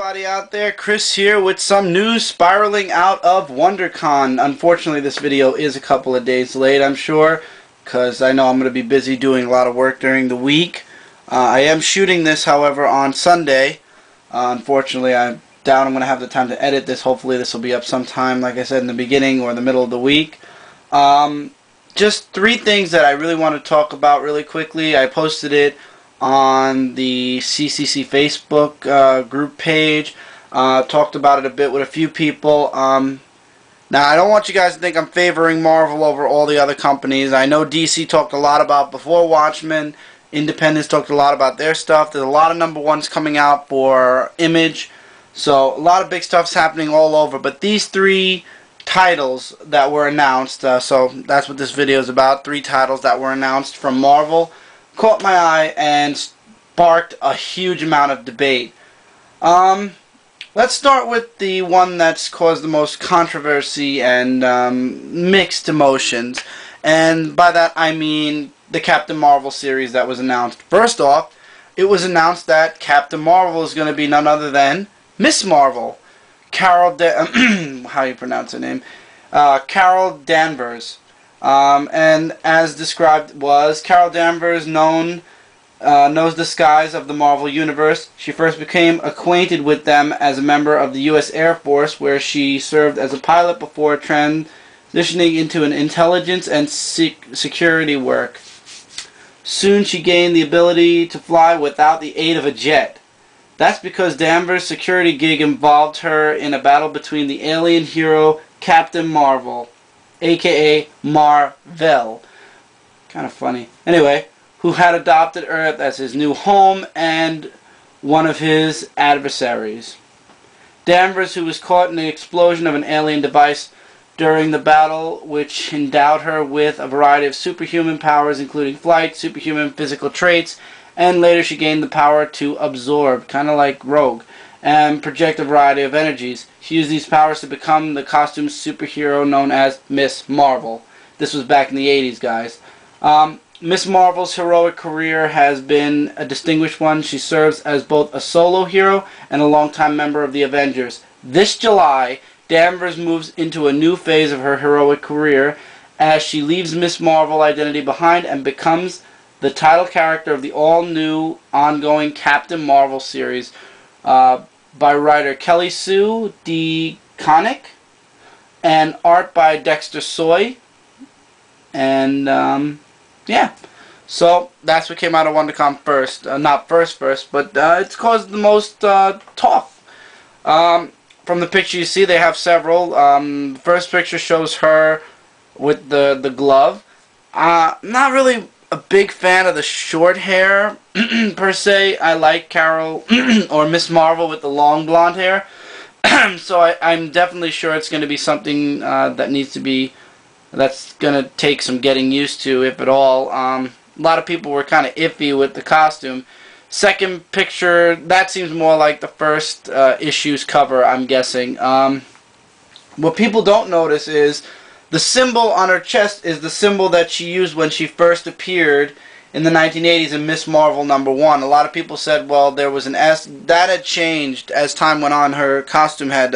everybody out there, Chris here with some news spiraling out of WonderCon. Unfortunately, this video is a couple of days late, I'm sure, because I know I'm going to be busy doing a lot of work during the week. I am shooting this, however, on Sunday. Unfortunately, I doubt I'm going to have the time to edit this. Hopefully this will be up sometime, like I said, in the beginning or the middle of the week. Just three things that I really want to talk about really quickly. I posted it on the CCC Facebook group page. Talked about it a bit with a few people. Now, I don't want you guys to think I'm favoring Marvel over all the other companies. I know DC talked a lot about before Watchmen. Independents talked a lot about their stuff. There's a lot of #1s coming out for Image. So, a lot of big stuff's happening all over. But these three titles that were announced, so that's what this video is about. Three titles that were announced from Marvel caught my eye and sparked a huge amount of debate. Let's start with the one that's caused the most controversy and mixed emotions. And by that I mean the Captain Marvel series that was announced. First off, it was announced that Captain Marvel is going to be none other than Miss Marvel. How you pronounce her name? Carol Danvers. And as described was, Carol Danvers knows the skies of the Marvel Universe. She first became acquainted with them as a member of the U.S. Air Force, where she served as a pilot before transitioning into an intelligence and security work. Soon she gained the ability to fly without the aid of a jet. That's because Danvers' security gig involved her in a battle between the alien hero Captain Marvel, aka Mar-Vell. Kind of funny. Anyway, who had adopted Earth as his new home and one of his adversaries. Danvers, who was caught in the explosion of an alien device during the battle, which endowed her with a variety of superhuman powers, including flight, superhuman physical traits, and later she gained the power to absorb, kind of like Rogue, and project a variety of energies. She used these powers to become the costume superhero known as Miss Marvel. This was back in the 80s, guys. Miss Marvel's heroic career has been a distinguished one. She serves as both a solo hero and a longtime member of the Avengers. This July, Danvers moves into a new phase of her heroic career as she leaves Miss Marvel identity behind and becomes the title character of the all-new ongoing Captain Marvel series by writer Kelly Sue DeConnick and art by Dexter Soy. And yeah, so that's what came out of WonderCon first. Not first, but it's caused the most talk. From the picture you see, they have several. The first picture shows her with the glove. Not really a big fan of the short hair per se. I like Carol or Miss Marvel with the long blonde hair. So I'm definitely sure it's going to be something that's going to take some getting used to, if at all. A lot of people were kind of iffy with the costume. Second picture, that seems more like the first issue's cover, I'm guessing. What people don't notice is the symbol on her chest is the symbol that she used when she first appeared in the 1980s in Miss Marvel #1. A lot of people said, well, there was an S. That had changed as time went on. Her costume had,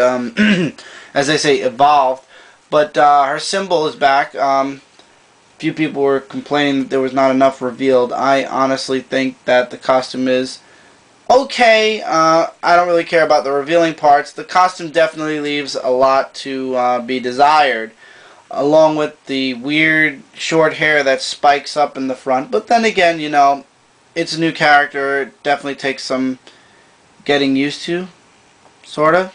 as they say, evolved. But her symbol is back. Few people were complaining that there was not enough revealed. I honestly think that the costume is okay. I don't really care about the revealing parts. The costume definitely leaves a lot to be desired, along with the weird short hair that spikes up in the front. But then again, you know, it's a new character. It definitely takes some getting used to, sort of.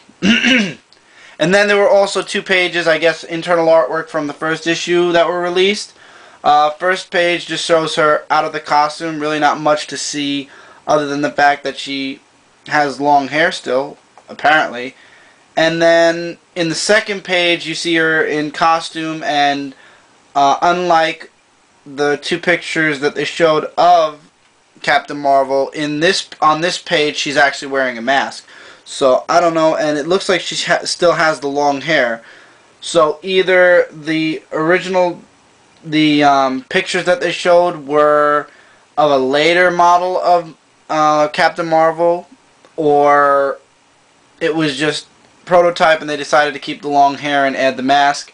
And then there were also 2 pages, I guess, internal artwork from the first issue that were released. First page just shows her out of the costume. Really not much to see other than the fact that she has long hair still, apparently. And then in the second page you see her in costume, and unlike the 2 pictures that they showed of Captain Marvel, on this page she's actually wearing a mask. So I don't know, and it looks like she still has the long hair. So either the original pictures that they showed were of a later model of Captain Marvel, or it was just prototype and they decided to keep the long hair and add the mask.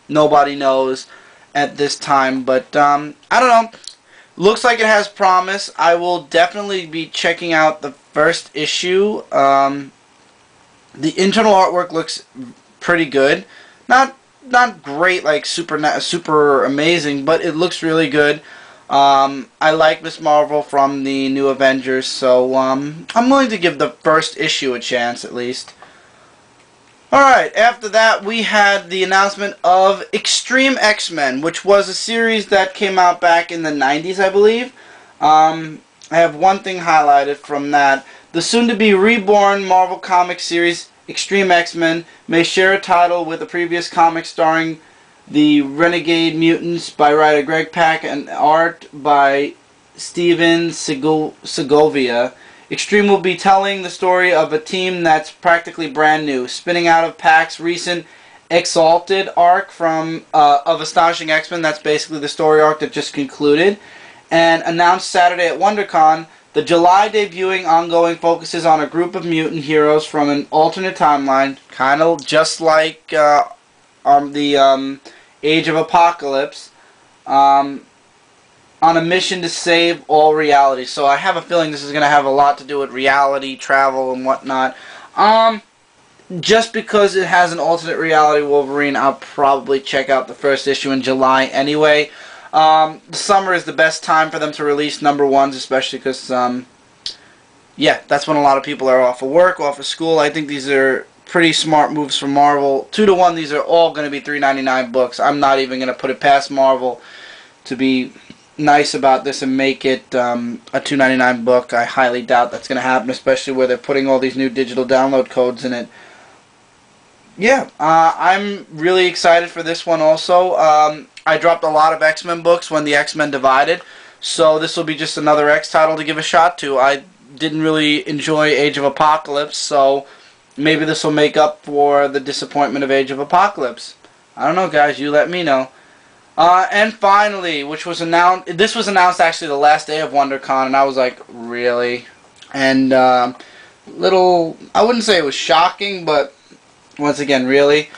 Nobody knows at this time, but I don't know. Looks like it has promise. I will definitely be checking out the first issue. The internal artwork looks pretty good. Not great, like super amazing, but it looks really good. I like Miss Marvel from the New Avengers, so I'm willing to give the first issue a chance at least. Alright, after that we had the announcement of X-Treme X-Men, which was a series that came out back in the 90s, I believe. I have one thing highlighted from that. The soon-to-be reborn Marvel Comics series X-Treme X-Men may share a title with a previous comic starring the Renegade Mutants by writer Greg Pak and art by Steven Segovia. X-Treme will be telling the story of a team that's practically brand new, spinning out of Pak's recent Exalted arc from of Astonishing X-Men. That's basically the story arc that just concluded, and announced Saturday at WonderCon. The July debuting ongoing focuses on a group of mutant heroes from an alternate timeline, kind of just like the Age of Apocalypse, on a mission to save all reality. So I have a feeling this is going to have a lot to do with reality, travel, and whatnot. Just because it has an alternate reality Wolverine, I'll probably check out the first issue in July anyway. The summer is the best time for them to release #1s, especially because, yeah, that's when a lot of people are off of work, off of school. I think these are pretty smart moves from Marvel. 2-to-1, these are all going to be $3.99 books. I'm not even going to put it past Marvel to be nice about this and make it a $2.99 book. I highly doubt that's going to happen, especially where they're putting all these new digital download codes in it. Yeah, I'm really excited for this one also. I dropped a lot of X-Men books when the X-Men divided, so this will be just another X title to give a shot to. I didn't really enjoy Age of Apocalypse, so maybe this will make up for the disappointment of Age of Apocalypse. I don't know, guys. You let me know. And finally, which was announced, this was announced actually the last day of WonderCon, and I was like, really? And little, I wouldn't say it was shocking, but once again, really.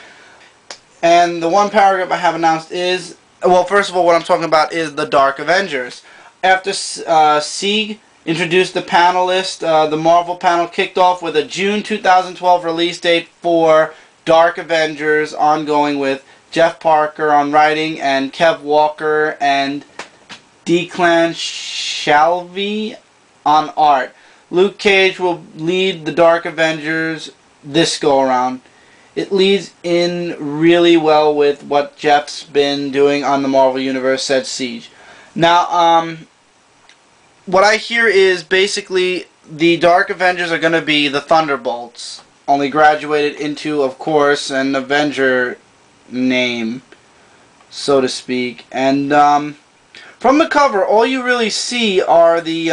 And the one paragraph I have announced is, well, first of all, what I'm talking about is the Dark Avengers. After Sieg introduced the panelist, the Marvel panel kicked off with a June 2012 release date for Dark Avengers, ongoing with Jeff Parker on writing and Kev Walker and Declan Shalvey on art. Luke Cage will lead the Dark Avengers this go-around. It leads in really well with what Jeff's been doing on the Marvel Universe, said Siege. Now, what I hear is basically the Dark Avengers are going to be the Thunderbolts, only graduated into, of course, an Avenger name, so to speak. And from the cover, all you really see are the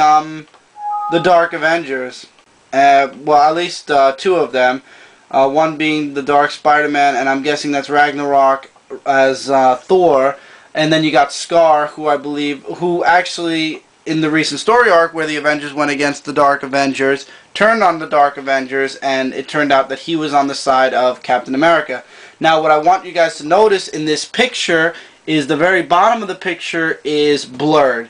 Dark Avengers. Well, at least 2 of them. One being the Dark Spider-Man, and I'm guessing that's Ragnarok as Thor. And then you got Scar, who I believe, who actually in the recent story arc where the Avengers went against the Dark Avengers, turned on the Dark Avengers, and it turned out that he was on the side of Captain America. Now, what I want you guys to notice in this picture is the very bottom of the picture is blurred.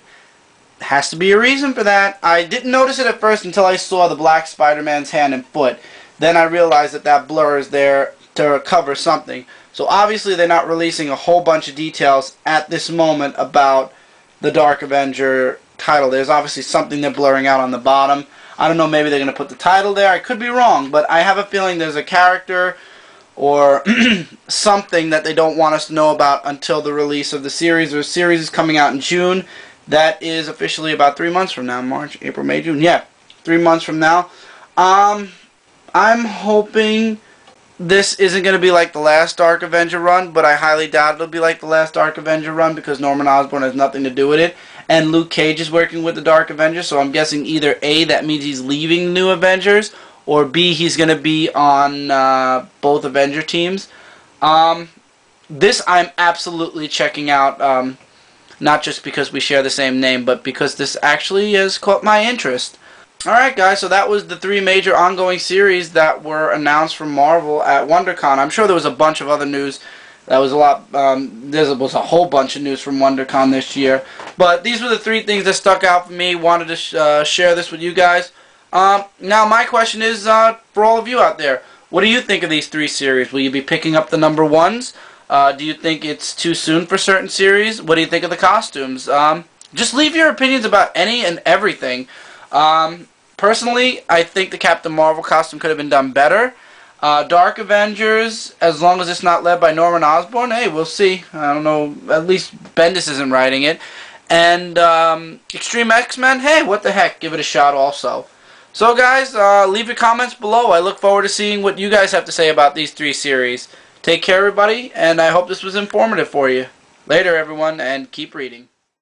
Has to be a reason for that. I didn't notice it at first until I saw the black Spider-Man's hand and foot. Then I realized that that blur is there to cover something. So obviously they're not releasing a whole bunch of details at this moment about the Dark Avenger title. There's obviously something they're blurring out on the bottom. I don't know, maybe they're going to put the title there. I could be wrong, but I have a feeling there's a character or something that they don't want us to know about until the release of the series. The series is coming out in June. That is officially about 3 months from now. March, April, May, June. Yeah, 3 months from now. I'm hoping this isn't going to be like the last Dark Avenger run, but I highly doubt it'll be like the last Dark Avenger run because Norman Osborn has nothing to do with it. And Luke Cage is working with the Dark Avengers, so I'm guessing either A, that means he's leaving the New Avengers, or B, he's going to be on both Avenger teams. This I'm absolutely checking out, not just because we share the same name, but because this actually has caught my interest. Alright guys, so that was the 3 major ongoing series that were announced from Marvel at WonderCon. I'm sure there was a bunch of other news. That was a lot, there was a whole bunch of news from WonderCon this year. But these were the 3 things that stuck out for me. Wanted to share this with you guys. Now my question is, for all of you out there, what do you think of these 3 series? Will you be picking up the number 1s? Do you think it's too soon for certain series? What do you think of the costumes? Just leave your opinions about any and everything. Personally, I think the Captain Marvel costume could have been done better. Dark Avengers, as long as it's not led by Norman Osborn, hey, we'll see. I don't know, at least Bendis isn't writing it. And X-Treme X-Men, hey, what the heck, give it a shot also. So guys, leave your comments below. I look forward to seeing what you guys have to say about these 3 series. Take care everybody, and I hope this was informative for you. Later everyone, and keep reading.